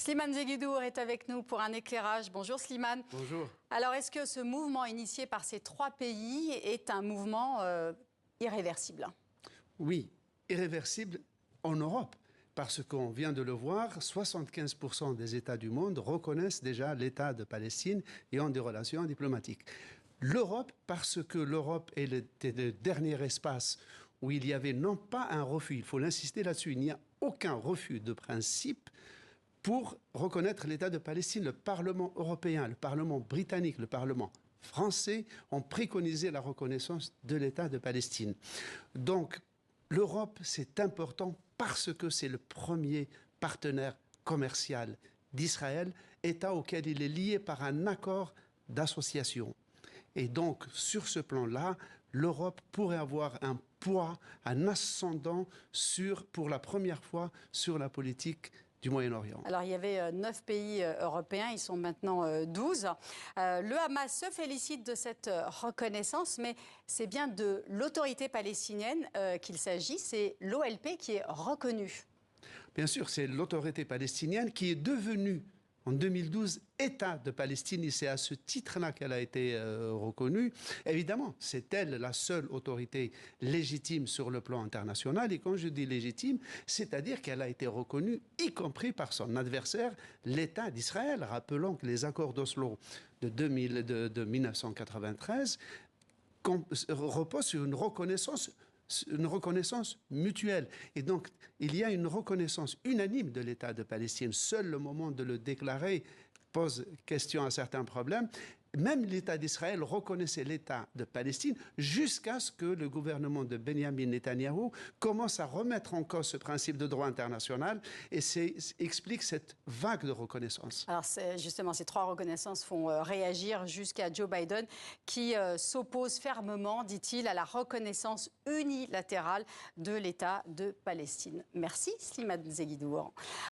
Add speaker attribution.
Speaker 1: Slimane Zeguidour est avec nous pour un éclairage. Bonjour Slimane.
Speaker 2: Bonjour.
Speaker 1: Alors, est-ce que ce mouvement initié par ces trois pays est un mouvement irréversible?
Speaker 2: Oui, irréversible en Europe. Parce qu'on vient de le voir, 75% des États du monde reconnaissent déjà l'État de Palestine et ont des relations diplomatiques. L'Europe, parce que l'Europe était le dernier espace où il y avait non pas un refus, il faut l'insister là-dessus, il n'y a aucun refus de principe pour reconnaître l'État de Palestine. Le Parlement européen, le Parlement britannique, le Parlement français ont préconisé la reconnaissance de l'État de Palestine. Donc, l'Europe, c'est important parce que c'est le premier partenaire commercial d'Israël, État auquel il est lié par un accord d'association. Et donc, sur ce plan-là, l'Europe pourrait avoir un poids, un ascendant pour la première fois, sur la politique du Moyen-Orient.
Speaker 1: Alors, il y avait 9 pays européens, ils sont maintenant 12. Le Hamas se félicite de cette reconnaissance, mais c'est bien de l'autorité palestinienne qu'il s'agit. C'est l'OLP qui est reconnue.
Speaker 2: Bien sûr, c'est l'autorité palestinienne qui est devenue, en 2012, État de Palestine, et c'est à ce titre-là qu'elle a été reconnue. Évidemment, c'est elle la seule autorité légitime sur le plan international. Et quand je dis légitime, c'est-à-dire qu'elle a été reconnue, y compris par son adversaire, l'État d'Israël. Rappelons que les accords d'Oslo de 1993 reposent sur une reconnaissance mutuelle. Et donc, il y a une reconnaissance unanime de l'État de Palestine. Seul le moment de le déclarer pose question à certains problèmes. Même l'État d'Israël reconnaissait l'État de Palestine jusqu'à ce que le gouvernement de Benjamin Netanyahou commence à remettre en cause ce principe de droit international et explique cette vague de reconnaissance.
Speaker 1: Alors justement, ces trois reconnaissances font réagir jusqu'à Joe Biden qui s'oppose fermement, dit-il, à la reconnaissance unilatérale de l'État de Palestine. Merci Slimane Zeguidour.